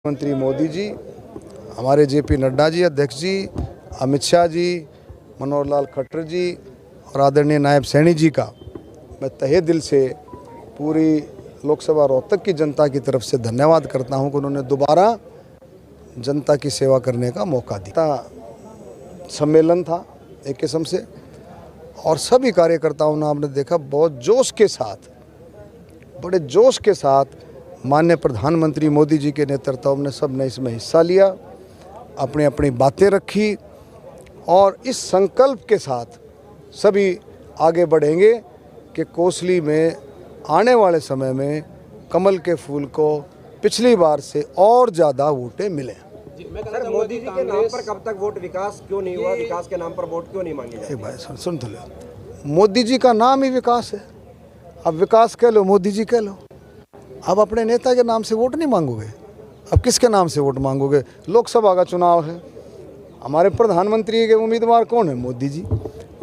मंत्री मोदी जी, हमारे जेपी नड्डा जी अध्यक्ष जी, अमित शाह जी, मनोहर लाल खट्टर जी और आदरणीय नायब सैनी जी का मैं तहे दिल से पूरी लोकसभा रोहतक की जनता की तरफ से धन्यवाद करता हूं कि उन्होंने दोबारा जनता की सेवा करने का मौका दिया। सम्मेलन था एक किस्म से और सभी कार्यकर्ताओं ने आपने देखा बहुत जोश के साथ, बड़े जोश के साथ माननीय प्रधानमंत्री मोदी जी के नेतृत्व में सब ने इसमें हिस्सा लिया, अपनी अपनी बातें रखी और इस संकल्प के साथ सभी आगे बढ़ेंगे कि कोसली में आने वाले समय में कमल के फूल को पिछली बार से और ज़्यादा वोटें मिलें। सर, मोदी जी के नाम पर कब तक वोट, विकास क्यों नहीं हुआ, विकास के नाम पर वोट क्यों नहीं मांगे जाते? एक भाई सुन तो लो, मोदी जी का नाम ही विकास है। अब विकास कह लो, मोदी जी कह लो। अब अपने नेता के नाम से वोट नहीं मांगोगे, अब किसके नाम से वोट मांगोगे? लोकसभा का चुनाव है, हमारे प्रधानमंत्री के उम्मीदवार कौन है? मोदी जी।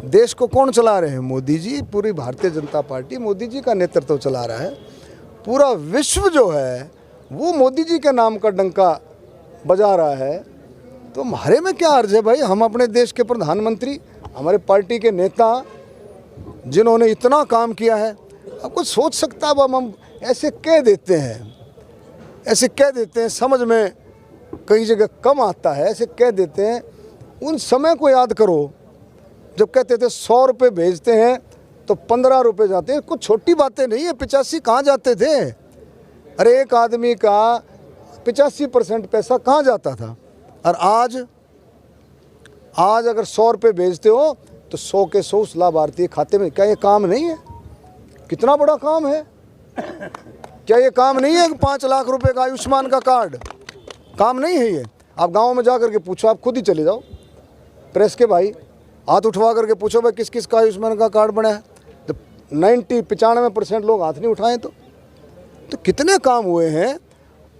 देश को कौन चला रहे हैं? मोदी जी। पूरी भारतीय जनता पार्टी मोदी जी का नेतृत्व चला रहा है। पूरा विश्व जो है वो मोदी जी के नाम का डंका बजा रहा है, तो हमारे में क्या अर्ज है भाई? हम अपने देश के प्रधानमंत्री, हमारे पार्टी के नेता जिन्होंने इतना काम किया है, अब कुछ सोच सकता है? अब हम ऐसे कह देते हैं, ऐसे कह देते हैं, समझ में कई जगह कम आता है, ऐसे कह देते हैं। उन समय को याद करो जब कहते थे 100 रुपये भेजते हैं तो 15 रुपये जाते हैं। कुछ छोटी बातें नहीं है। 85 कहाँ जाते थे? अरे एक आदमी का 85% पैसा कहाँ जाता था? और आज अगर 100 रुपये भेजते हो तो 100 के 100 उस लाभार्थी खाते में। क्या ये काम नहीं है? कितना बड़ा काम है? क्या ये काम नहीं है? 5 लाख रुपए का आयुष्मान का कार्ड काम नहीं है ये? आप गांव में जा करके पूछो, आप खुद ही चले जाओ, प्रेस के भाई हाथ उठवा करके पूछो भाई किस किस का आयुष्मान का कार्ड बना है, तो 95% लोग हाथ नहीं उठाएं। तो कितने काम हुए हैं।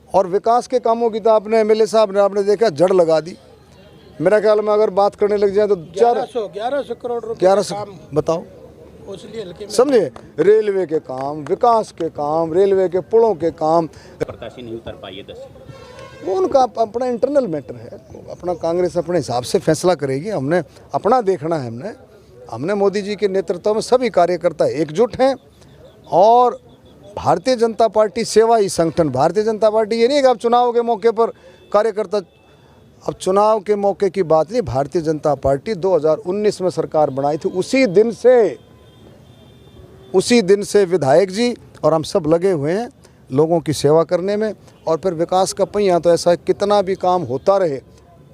और विकास के कामों की तो आपने एमएलए साहब ने आपने देखा जड़ लगा दी। मेरा ख्याल में अगर बात करने लग जाए तो 1100 करोड़ रुपये 1100 बताओ, समझे? रेलवे के काम, विकास के काम, रेलवे के पुलों के काम। प्रत्याशी नहीं उतर पाई है 10, वो उनका अपना इंटरनल मैटर है। अपना कांग्रेस अपने हिसाब से फैसला करेगी। हमने अपना देखना है। हमने मोदी जी के नेतृत्व में सभी कार्यकर्ता एकजुट हैं और भारतीय जनता पार्टी सेवा ही संगठन। भारतीय जनता पार्टी ये नहीं कि आप चुनाव के मौके पर कार्यकर्ता, अब चुनाव के मौके की बात नहीं। भारतीय जनता पार्टी 2019 में सरकार बनाई थी, उसी दिन से विधायक जी और हम सब लगे हुए हैं लोगों की सेवा करने में। और फिर विकास का पहिया तो ऐसा कितना भी काम होता रहे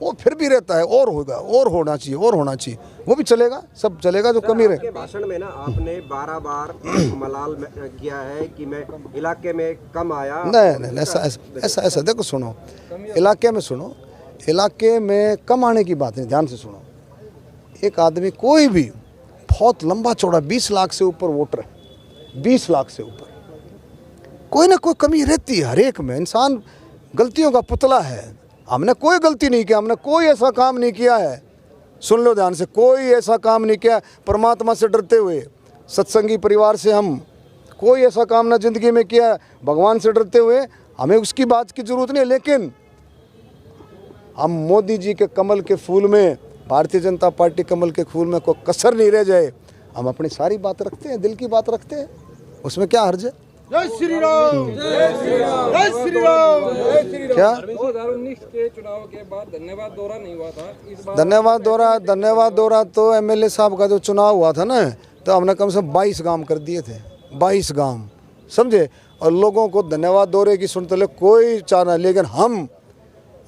वो फिर भी रहता है, और होगा, और होना चाहिए, और होना चाहिए, वो भी चलेगा, सब चलेगा जो कमी रहे। आपके भाषण में ना आपने 12 बार मलाल किया है कि मैं इलाके में कम आया। नहीं, ऐसा देखो, सुनो, इलाके में सुनो, इलाके में कम आने की बात नहीं, ध्यान से सुनो। एक आदमी कोई भी बहुत लंबा चौड़ा 20 लाख से ऊपर वोटर है, 20 लाख से ऊपर, कोई ना कोई कमी रहती है हर एक में। इंसान गलतियों का पुतला है। हमने कोई गलती नहीं किया, हमने कोई ऐसा काम नहीं किया है, सुन लो ध्यान से, कोई ऐसा काम नहीं किया परमात्मा से डरते हुए, सत्संगी परिवार से हम कोई ऐसा काम ना जिंदगी में किया भगवान से डरते हुए। हमें उसकी बात की जरूरत नहीं है, लेकिन हम मोदी जी के कमल के फूल में, भारतीय जनता पार्टी कमल के फूल में कोई कसर नहीं रह जाए। हम अपनी सारी बात रखते हैं, दिल की बात रखते हैं, उसमें क्या हर्ज है? जय श्री राम, जय श्री राम, जय श्री राम, जय श्री राम। क्या 2019 के चुनाव के बाद धन्यवाद दौरा नहीं हुआ था, इस बार धन्यवाद दौरा तो एमएलए साहब का जो चुनाव हुआ था ना, तो हमने कम से कम 22 गांव कर दिए थे, 22 गांव, समझे? और लोगों को धन्यवाद दौरे की सुनते ले कोई चाहना, लेकिन हम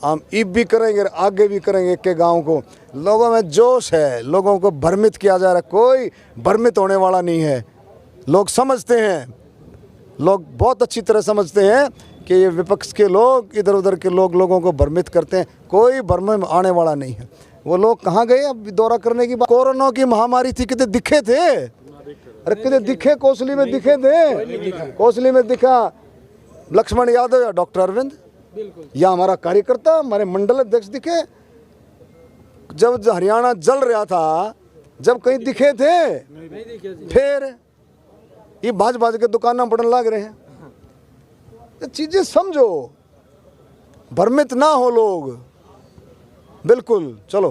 अब भी करेंगे, आगे भी करेंगे के गाँव को। लोगों में जोश है, लोगों को भ्रमित किया जा रहा है, कोई भ्रमित होने वाला नहीं है। लोग समझते हैं, लोग बहुत अच्छी तरह समझते हैं कि ये विपक्ष के लोग, इधर उधर के लोग लोगों को भ्रमित करते हैं। कोई भ्रम में आने वाला नहीं है। वो लोग कहाँ गए अब दौरा करने की बात? कोरोना की महामारी थी, कितने दिखे थे? अरे कितने दिखे? कोसली में दिखे थे, कोसली में दिखा लक्ष्मण यादव या डॉक्टर अरविंद या हमारा कार्यकर्ता, हमारे मंडल अध्यक्ष दिखे। जब हरियाणा जल रहा था, जब कहीं दिखे थे? फिर ये भाज के दुकान पड़ने लग रहे हैं। चीजें समझो, भ्रमित ना हो लोग, बिल्कुल। चलो,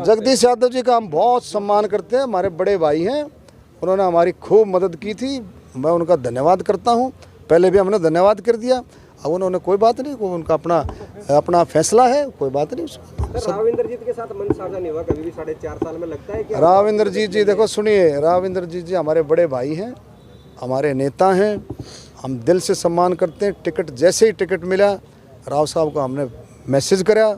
जगदीश यादव जी का हम बहुत सम्मान करते हैं, हमारे बड़े भाई हैं, उन्होंने हमारी खूब मदद की थी, मैं उनका धन्यवाद करता हूं। पहले भी हमने धन्यवाद कर दिया, अब उन्होंने कोई बात नहीं, उनका अपना फैसला है, कोई बात नहीं। सर, राव इंद्रजीत के साथ मंच साझा नहीं हुआ कभी भी 4.5 साल में, लगता है कि राव इंद्रजीत जी, देखो सुनिए, राव इंद्रजीत जी हमारे बड़े भाई हैं, हमारे नेता हैं, हम दिल से सम्मान करते हैं। टिकट जैसे ही टिकट मिला, राव साहब को हमने मैसेज करा,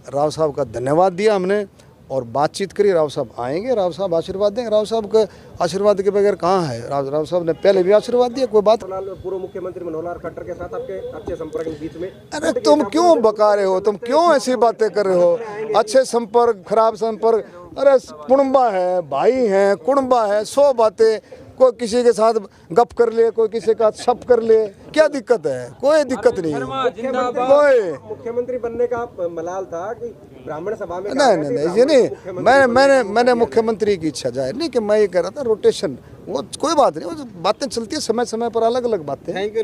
राव साहब का धन्यवाद दिया हमने और बातचीत करी। राव साहब आएंगे, राव साहब आशीर्वाद देंगे। राव साहब के आशीर्वाद के बगैर कहाँ है, राव साहब ने पहले भी आशीर्वाद दिया, कोई बात। पूर्व मुख्यमंत्री मनोहर खट्टर के साथ आपके अच्छे संपर्क के बीच में, अरे तुम क्यों बका रहे हो, तुम क्यों ऐसी बातें कर रहे हो? अच्छे संपर्क, खराब संपर्क, अरे कुणबा है, भाई हैं, कुणबा है, 100 बातें, कोई किसी के साथ गप कर ले, कोई किसी का शप कर ले, क्या दिक्कत है? कोई दिक्कत नहीं है, कोई। मुख्यमंत्री बनने का मलाल था कि ब्राह्मण सभा में, नहीं, ये नहीं, मैंने मुख्यमंत्री की इच्छा जाहिर नहीं कि मैं ये कह रहा था रोटेशन, वो कोई बात नहीं, वो बातें चलती है समय समय पर, अलग अलग बातें। Thank you.